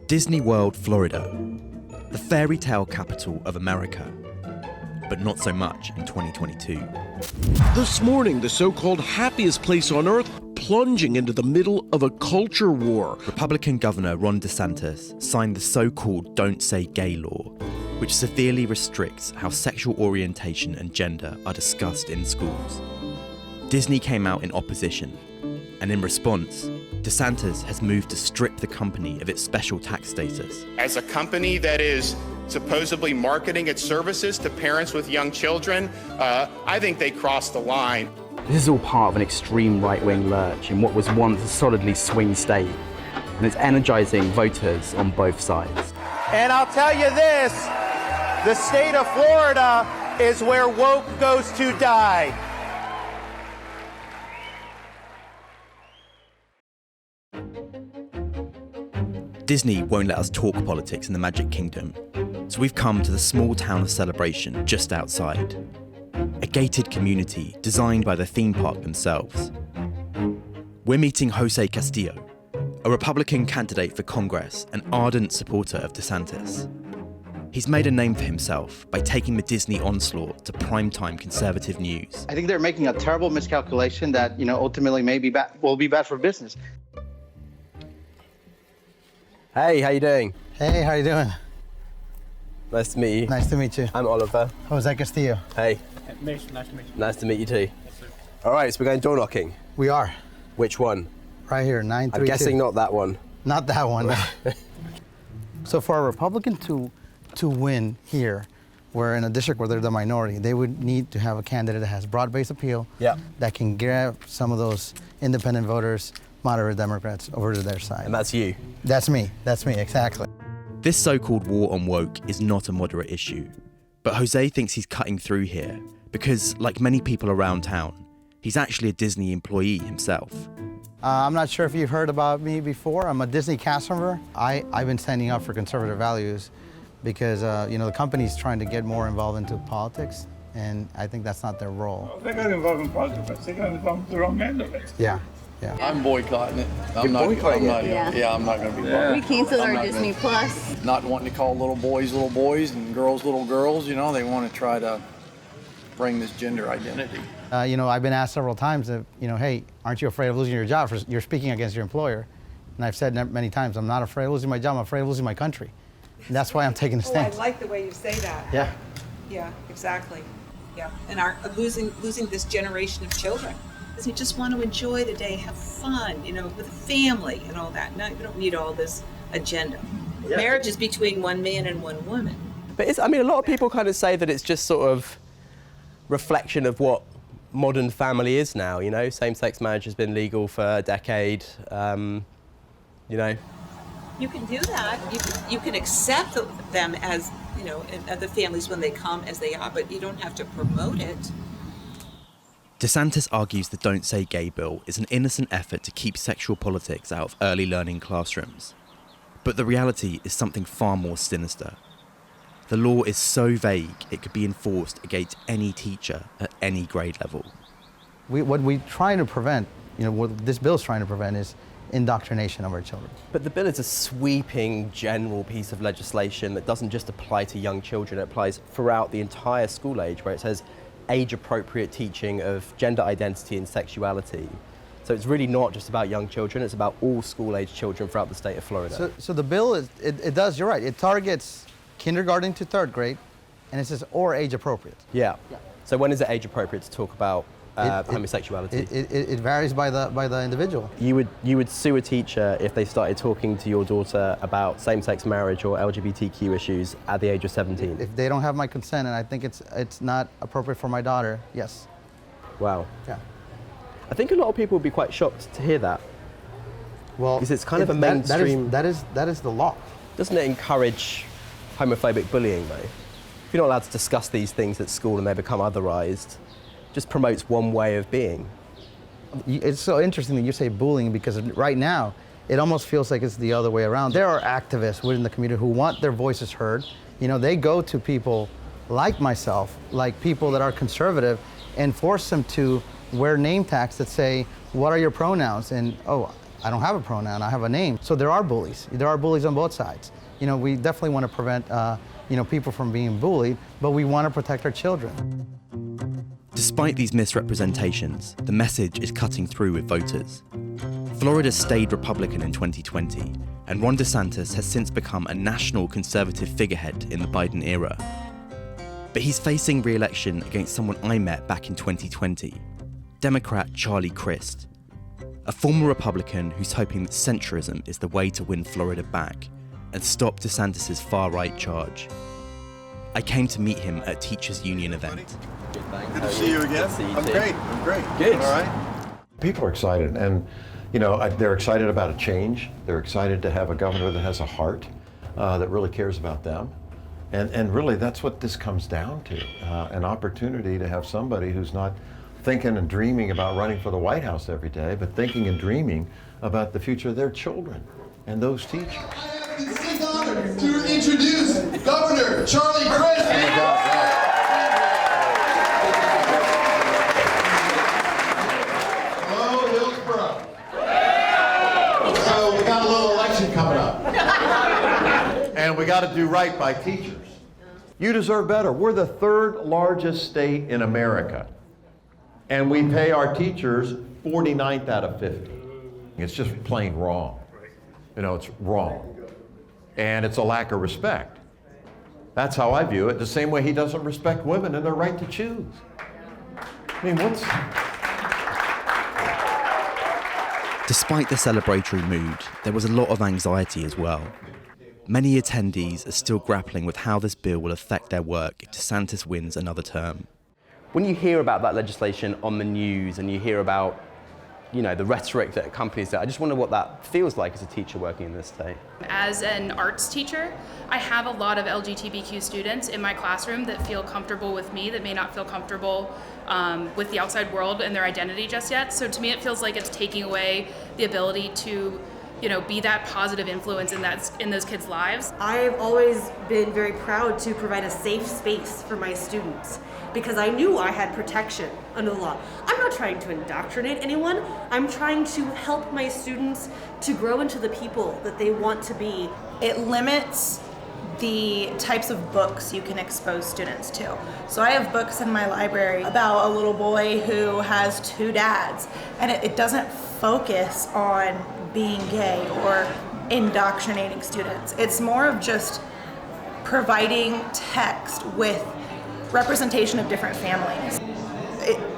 Disney World, Florida, the fairy tale capital of America, but not so much in 2022. This morning, the so-called happiest place on earth plunging into the middle of a culture war. Republican Governor Ron DeSantis signed the so-called Don't Say Gay law, which severely restricts how sexual orientation and gender are discussed in schools. Disney came out in opposition, and in response, DeSantis has moved to strip the company of its special tax status. As a company that is supposedly marketing its services to parents with young children, I think they crossed the line. This is all part of an extreme right-wing lurch in what was once a solidly swing state, and it's energizing voters on both sides. And I'll tell you this, the state of Florida is where woke goes to die. Disney won't let us talk politics in the Magic Kingdom, so we've come to the small town of Celebration just outside. A gated community designed by the theme park themselves. We're meeting Jose Castillo, a Republican candidate for Congress, an ardent supporter of DeSantis. He's made a name for himself by taking the Disney onslaught to primetime conservative news. I think they're making a terrible miscalculation that, ultimately will be bad for business. Hey, how you doing? Hey, how you doing? Nice to meet you. Nice to meet you. I'm Oliver. Jose Castillo. Hey. Nice to meet you. Nice to meet you too. Yes, sir. All right, so we're going door knocking. We are. Which one? Right here, 932. I'm guessing not that one. Not that one. So for a Republican to win here, we're in a district where they're the minority, they would need to have a candidate that has broad-based appeal, that can grab some of those independent voters, moderate Democrats over to their side. And that's you? That's me, exactly. This so-called war on woke is not a moderate issue, but Jose thinks he's cutting through here because, like many people around town, he's actually a Disney employee himself. I'm not sure if you've heard about me before. I'm a Disney cast member. I've been standing up for conservative values because the company's trying to get more involved into politics, and I think that's not their role. Well, they got involved in politics, but they got involved with the wrong end of it. Yeah. I'm boycotting it. I'm not going to be boycotting. We canceled our Disney Plus. Not wanting to call little boys and girls little girls. They want to try to bring this gender identity. I've been asked several times, hey, aren't you afraid of losing your job? You're speaking against your employer. And I've said many times, I'm not afraid of losing my job, I'm afraid of losing my country. And that's why I'm taking a stand. I like the way you say that. Yeah. Yeah, exactly. Yeah, and losing this generation of children. You just want to enjoy the day, have fun, with a family and all that. No, you don't need all this agenda. Yeah. Marriage is between one man and one woman. But a lot of people kind of say that it's just sort of reflection of what modern family is now, Same-sex marriage has been legal for a decade, You can do that. You can accept them as, and the families when they come as they are, but you don't have to promote it. DeSantis argues the Don't Say Gay bill is an innocent effort to keep sexual politics out of early learning classrooms. But the reality is something far more sinister. The law is so vague it could be enforced against any teacher at any grade level. What we try to prevent, what this bill is trying to prevent is indoctrination of our children. But the bill is a sweeping general piece of legislation that doesn't just apply to young children, it applies throughout the entire school age, where it says age-appropriate teaching of gender identity and sexuality. So it's really not just about young children, it's about all school-age children throughout the state of Florida. So the bill, it does, you're right, it targets kindergarten to third grade, and it says, or age-appropriate. Yeah. So when is it age-appropriate to talk about homosexuality? It varies by the individual. You would sue a teacher if they started talking to your daughter about same-sex marriage or LGBTQ issues at the age of 17? If they don't have my consent and I think it's not appropriate for my daughter, yes. Wow. Yeah. I think a lot of people would be quite shocked to hear that. Well, because it's kind of a mainstream. That is the law. Doesn't it encourage homophobic bullying though? If you're not allowed to discuss these things at school and they become otherized, just promotes one way of being. It's so interesting that you say bullying because right now, it almost feels like it's the other way around. There are activists within the community who want their voices heard. They go to people like myself, like people that are conservative, and force them to wear name tags that say, what are your pronouns? And, I don't have a pronoun, I have a name. So there are bullies. There are bullies on both sides. You know, we definitely want to prevent, people from being bullied, but we want to protect our children. Despite these misrepresentations, the message is cutting through with voters. Florida stayed Republican in 2020, and Ron DeSantis has since become a national conservative figurehead in the Biden era. But he's facing re-election against someone I met back in 2020, Democrat Charlie Crist, a former Republican who's hoping that centrism is the way to win Florida back and stop DeSantis' far-right charge. I came to meet him at a teachers' union event. Good to see you again. I'm great. Good. All right. People are excited, and they're excited about a change. They're excited to have a governor that has a heart, that really cares about them. And really, that's what this comes down to, an opportunity to have somebody who's not thinking and dreaming about running for the White House every day, but thinking and dreaming about the future of their children and those teachers. I have the distinct honor to introduce Governor Charlie Crist. Oh my God, wow. Hello, Hillsborough. So we got a little election coming up. And we got to do right by teachers. You deserve better. We're the third largest state in America. And we pay our teachers 49th out of 50. It's just plain wrong. It's wrong. And it's a lack of respect. That's how I view it, the same way he doesn't respect women and their right to choose. I mean, Despite the celebratory mood, there was a lot of anxiety as well. Many attendees are still grappling with how this bill will affect their work if DeSantis wins another term. When you hear about that legislation on the news and you hear about, the rhetoric that accompanies it, I just wonder what that feels like as a teacher working in this state. As an arts teacher, I have a lot of LGBTQ students in my classroom that feel comfortable with me, that may not feel comfortable with the outside world and their identity just yet. So to me, it feels like it's taking away the ability to be that positive influence in those kids' lives. I've always been very proud to provide a safe space for my students because I knew I had protection under the law. I'm not trying to indoctrinate anyone. I'm trying to help my students to grow into the people that they want to be. It limits the types of books you can expose students to. So I have books in my library about a little boy who has 2 dads, and it doesn't focus on being gay or indoctrinating students. It's more of just providing text with representation of different families.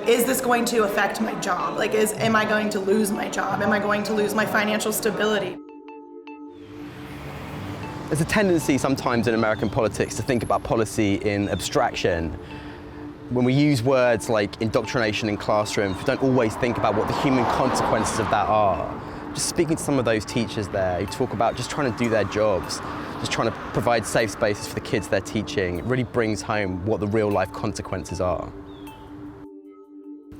Is this going to affect my job? Am I going to lose my job? Am I going to lose my financial stability? There's a tendency sometimes in American politics to think about policy in abstraction. When we use words like indoctrination in classrooms, we don't always think about what the human consequences of that are. Just speaking to some of those teachers there, who talk about just trying to do their jobs, just trying to provide safe spaces for the kids they're teaching, it really brings home what the real life consequences are.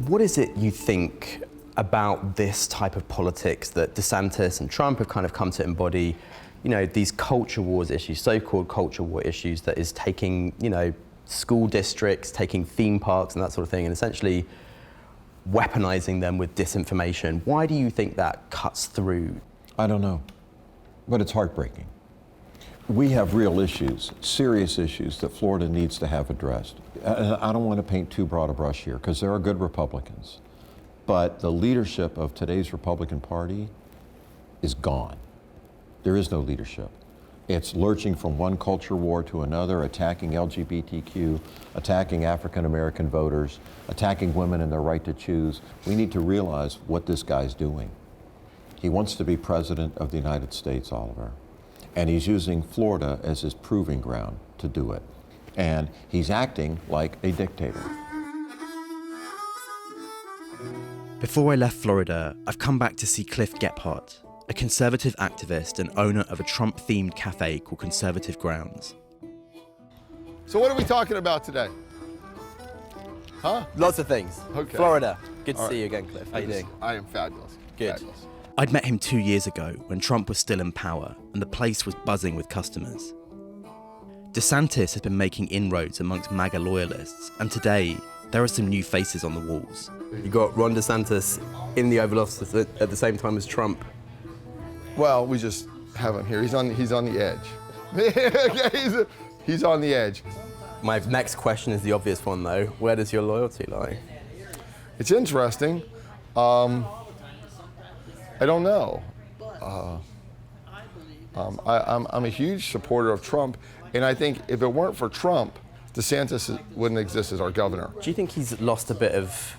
What is it you think about this type of politics that DeSantis and Trump have kind of come to embody, these culture wars issues, so-called culture war issues that is taking, school districts, taking theme parks and that sort of thing, and essentially weaponizing them with disinformation? Why do you think that cuts through? I don't know, but it's heartbreaking. We have real issues, serious issues that Florida needs to have addressed. I don't want to paint too broad a brush here because there are good Republicans, but the leadership of today's Republican Party is gone. There is no leadership. It's lurching from one culture war to another, attacking LGBTQ, attacking African American voters, attacking women and their right to choose. We need to realize what this guy's doing. He wants to be president of the United States, Oliver, and he's using Florida as his proving ground to do it. And he's acting like a dictator. Before I left Florida, I've come back to see Cliff Gephardt, a conservative activist and owner of a Trump-themed cafe called Conservative Grounds. So what are we talking about today? Huh? Lots of things. Okay. Florida. Good to All see right. you again, Cliff. How you doing? I am fabulous. Good. Fabulous. I'd met him 2 years ago when Trump was still in power and the place was buzzing with customers. DeSantis has been making inroads amongst MAGA loyalists, and today there are some new faces on the walls. You got Ron DeSantis in the Oval Office at the same time as Trump Well, we just have him here. He's on the edge. he's on the edge. My next question is the obvious one, though. Where does your loyalty lie? It's interesting. I don't know. I'm a huge supporter of Trump, and I think if it weren't for Trump, DeSantis wouldn't exist as our governor. Do you think he's lost a bit of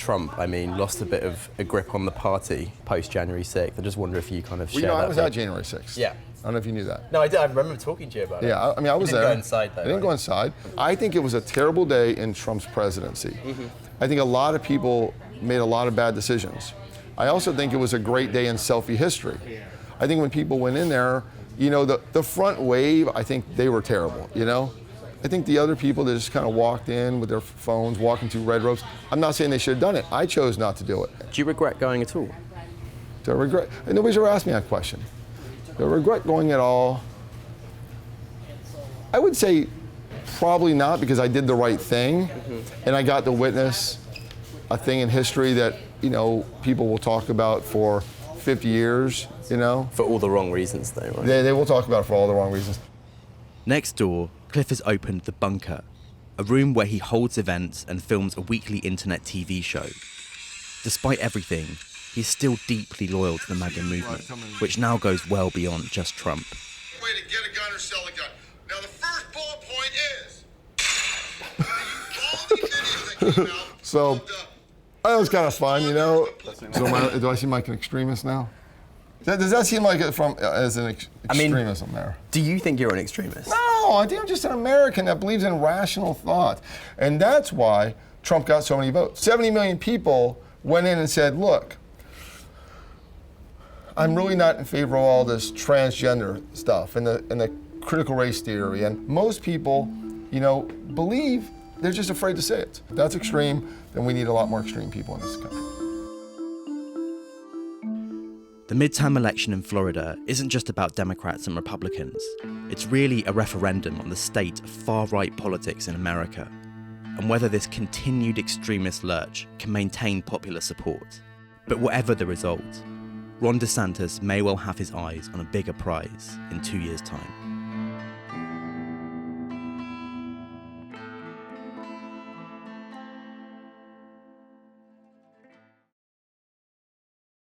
lost a bit of a grip on the party post January 6th? I just wonder if you kind of share that. I was at January 6th. Yeah. I don't know if you knew that. No, I did. I remember talking to you about it. Yeah, I mean, I was there. You didn't go inside, though. I didn't go inside. I think it was a terrible day in Trump's presidency. Mm-hmm. I think a lot of people made a lot of bad decisions. I also think it was a great day in selfie history. I think when people went in there, you know, the front wave, I think they were terrible, you know? I think the other people that just kind of walked in with their phones, walking through red ropes, I'm not saying they should have done it. I chose not to do it. Do you regret going at all? Do I regret? Nobody's ever asked me that question. Do I regret going at all? I would say probably not, because I did the right thing, and I got to witness a thing in history that, you know, people will talk about for 50 years, you know? For all the wrong reasons, though, right? They will talk about it for all the wrong reasons. Next door, Cliff has opened The Bunker, a room where he holds events and films a weekly internet TV show. Despite everything, he's still deeply loyal to the MAGA movement, which now goes well beyond just Trump. Way to get a gun or sell a gun. Now the first bullet point is, all these idiots that came out. So, that was kind of fun, you know? So do I seem like an extremist now? Does that seem like as an extremism there? Do you think you're an extremist? No, I think I'm just an American that believes in rational thought. And that's why Trump got so many votes. 70 million people went in and said, look, I'm really not in favor of all this transgender stuff and the critical race theory. And most people, you know, believe, they're just afraid to say it. If that's extreme, then we need a lot more extreme people in this country. The midterm election in Florida isn't just about Democrats and Republicans. It's really a referendum on the state of far-right politics in America, and whether this continued extremist lurch can maintain popular support. But whatever the result, Ron DeSantis may well have his eyes on a bigger prize in 2 years' time.